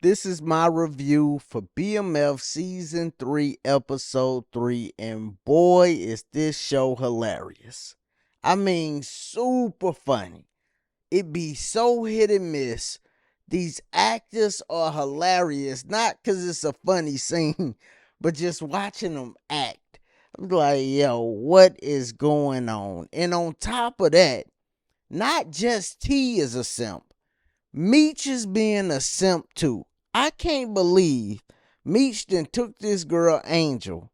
This is my review for BMF Season 3, Episode 3, and boy, is this show hilarious. I mean, super funny. It be so hit and miss. These actors are hilarious, not because it's a funny scene, but just watching them act. I'm like, yo, what is going on? And on top of that, not just T is a simp. Meech is being a simp too. I can't believe Meech done took this girl Angel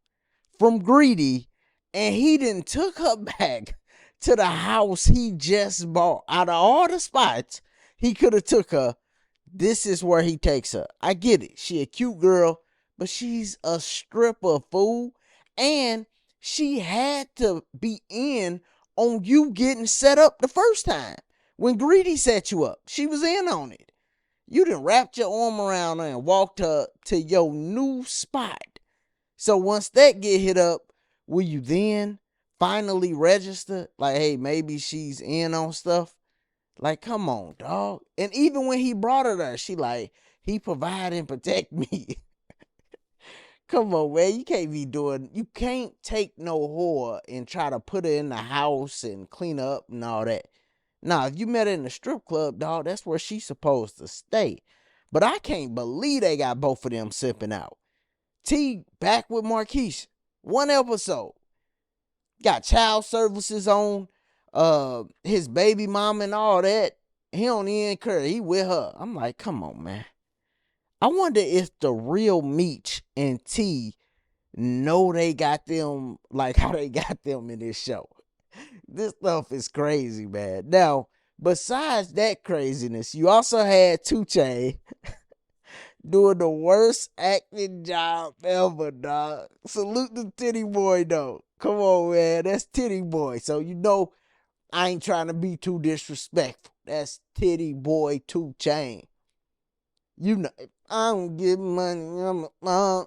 from Greedy and he done took her back to the house he just bought. Out of all the spots he could have took her, this is where he takes her. I get it. She a cute girl, but she's a stripper, fool. And she had to be in on you getting set up the first time. When Greedy set you up, she was in on it. You done wrapped your arm around her and walked her to your new spot. So once that get hit up, will you then finally register? Like, hey, maybe she's in on stuff. Like, come on, dog. And even when he brought her there, she like, he provide and protect me. Come on, man. You can't take no whore and try to put her in the house and clean her up and all that. Now, if you met her in the strip club, dog, that's where she's supposed to stay. But I can't believe they got both of them sipping out. T back with Marquise. One episode. Got child services on his baby mom and all that. He don't even care. He with her. I'm like, come on, man. I wonder if the real Meech and T know they got them like how they got them in this show. This stuff is crazy, man. Now, besides that craziness, you also had 2Chainz doing the worst acting job ever, dog. Salute the Titty Boy, though. Come on, man. That's Titty Boy. So, I ain't trying to be too disrespectful. That's Titty Boy 2Chainz. I don't give money. I'm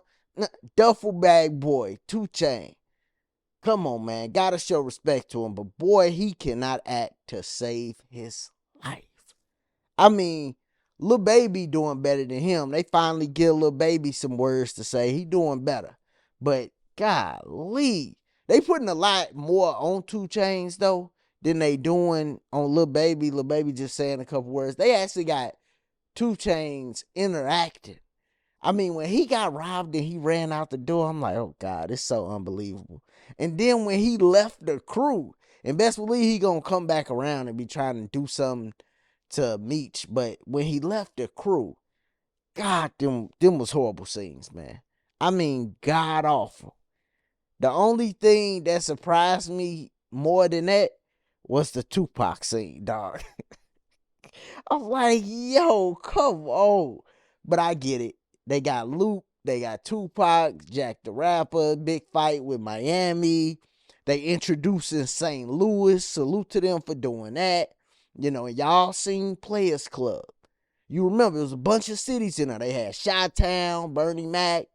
duffel bag boy 2Chainz. Come on, man. Gotta show respect to him. But boy, he cannot act to save his life. I mean, Lil Baby doing better than him. They finally give Lil Baby some words to say. He doing better. But golly, they putting a lot more on 2Chainz though than they doing on Lil Baby. Lil Baby just saying a couple words. They actually got 2Chainz interacting. I mean, when he got robbed and he ran out the door, I'm like, oh God, it's so unbelievable. And then when he left the crew, and best believe he gonna come back around and be trying to do something to Meech. But when he left the crew, God, them was horrible scenes, man. I mean, god awful. The only thing that surprised me more than that was the Tupac scene, dog. I'm like, yo, come on. But I get it. They got Luke, they got Tupac, Jack the Rapper, big fight with Miami. They introducing St. Louis. Salute to them for doing that. And y'all seen Players Club. You remember, there was a bunch of cities in there. They had Chi-Town, Bernie Mac.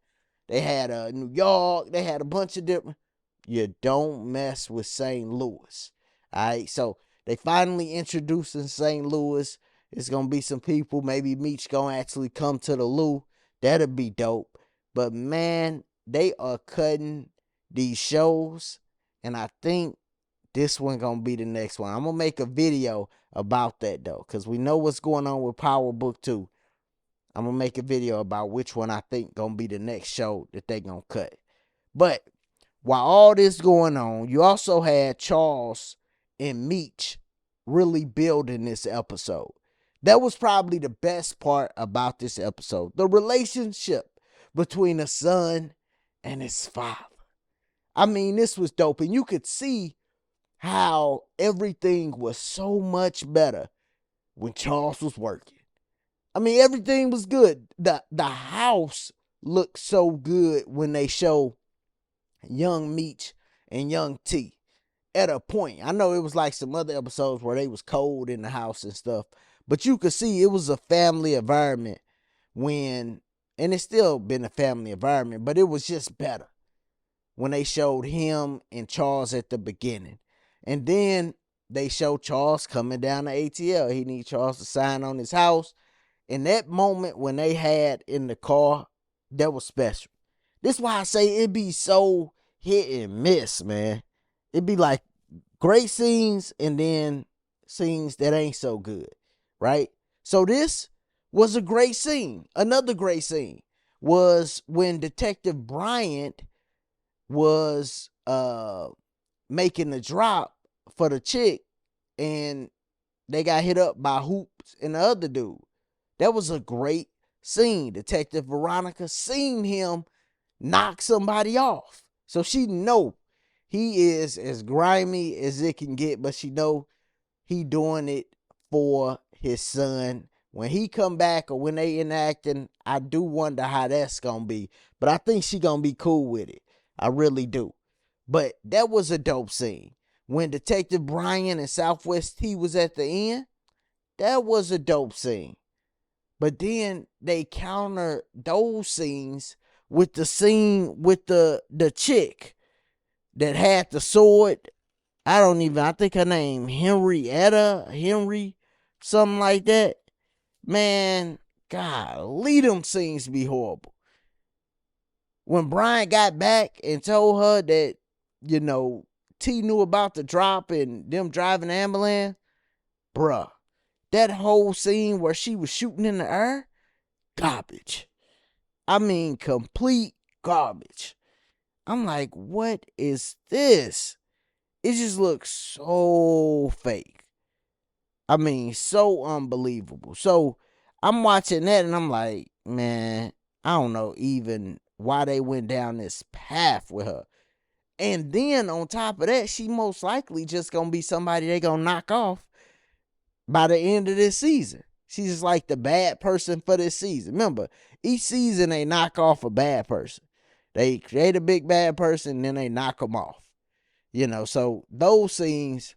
They had New York. They had a bunch of different. You don't mess with St. Louis. All right, so they finally introducing St. Louis. It's going to be some people. Maybe Meech going to actually come to the Lou. That'll be dope. But, man, they are cutting these shows. And I think this one going to be the next one. I'm going to make a video about that, though. Because we know what's going on with Power Book 2. I'm going to make a video about which one I think going to be the next show that they going to cut. But while all this going on, you also had Charles and Meech really building this episode. That was probably the best part about this episode. The relationship between a son and his father. I mean, this was dope. And you could see how everything was so much better when Charles was working. I mean, everything was good. The house looked so good when they show young Meech and young T at a point. I know it was like some other episodes where they was cold in the house and stuff, but you could see it was a family environment and it's still been a family environment, but it was just better when they showed him and Charles at the beginning. And then they showed Charles coming down to ATL. He need Charles to sign on his house. And that moment when they had in the car, that was special. This is why I say it be so hit and miss, man. It be like great scenes and then scenes that ain't so good, right? So this was a great scene. Another great scene was when Detective Bryant was making the drop for the chick and they got hit up by Hoops and the other dude. That was a great scene. Detective Veronica seen him knock somebody off. So she know he is as grimy as it can get, but she know he doing it for his son. When he come back or when they enacting, I do wonder how that's gonna be. But I think she gonna be cool with it. I really do. But that was a dope scene. When Detective Brian and Southwest T was at the end, that was a dope scene. But then they counter those scenes with the scene with the chick that had the sword. I think her name Henry, something like that. Man, golly, them scenes be horrible. When Brian got back and told her that, T knew about the drop and them driving the ambulance, bruh, that whole scene where she was shooting in the air, garbage. I mean, complete garbage. I'm like, what is this? It just looks so fake. I mean, so unbelievable. So I'm watching that and I'm like, man, I don't know even why they went down this path with her. And then on top of that, she most likely just gonna be somebody they gonna knock off by the end of this season. She's just like the bad person for this season. Remember, each season they knock off a bad person. They create a big bad person and then they knock them off. So those scenes,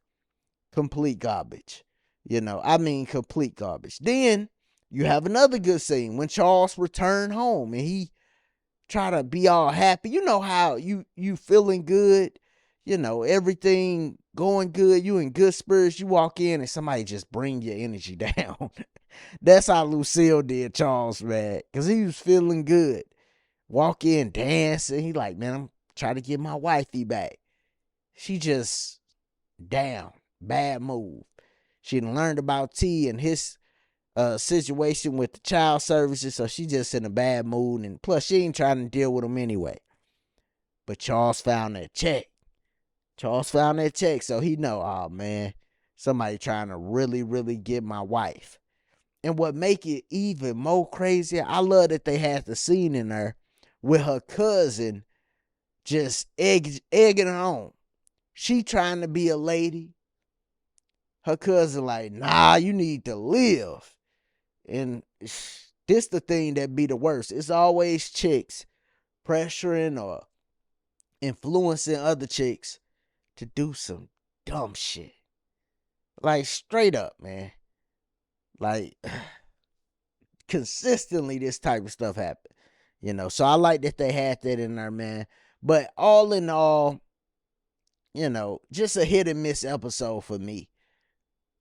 complete garbage. Complete garbage. Then you have another good scene when Charles returned home and he try to be all happy. You know how you feeling good, everything going good, you in good spirits, you walk in and somebody just bring your energy down. That's how Lucille did Charles, man, because he was feeling good. Walk in, dancing. He like, man, I'm trying to get my wifey back. She just down, bad move. She done learned about T and his situation with the child services, so she just in a bad mood, and plus she ain't trying to deal with him anyway. But Charles found that check. So he know, oh man, somebody trying to really, really get my wife. And what make it even more crazy, I love that they had the scene in there with her cousin just egging her on. She trying to be a lady. Her cousin like, nah, you need to live. And this the thing that be the worst. It's always chicks pressuring or influencing other chicks to do some dumb shit. Like straight up, man. Like consistently this type of stuff happen. So I like that they had that in there, man. But all in all, just a hit and miss episode for me.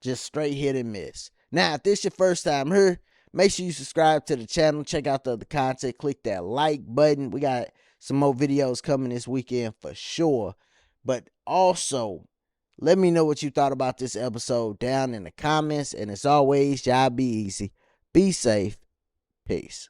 Just straight hit and miss. Now, if this your first time here, make sure you subscribe to the channel. Check out the other content. Click that like button. We got some more videos coming this weekend for sure. But also, let me know what you thought about this episode down in the comments. And as always, y'all be easy. Be safe. Peace.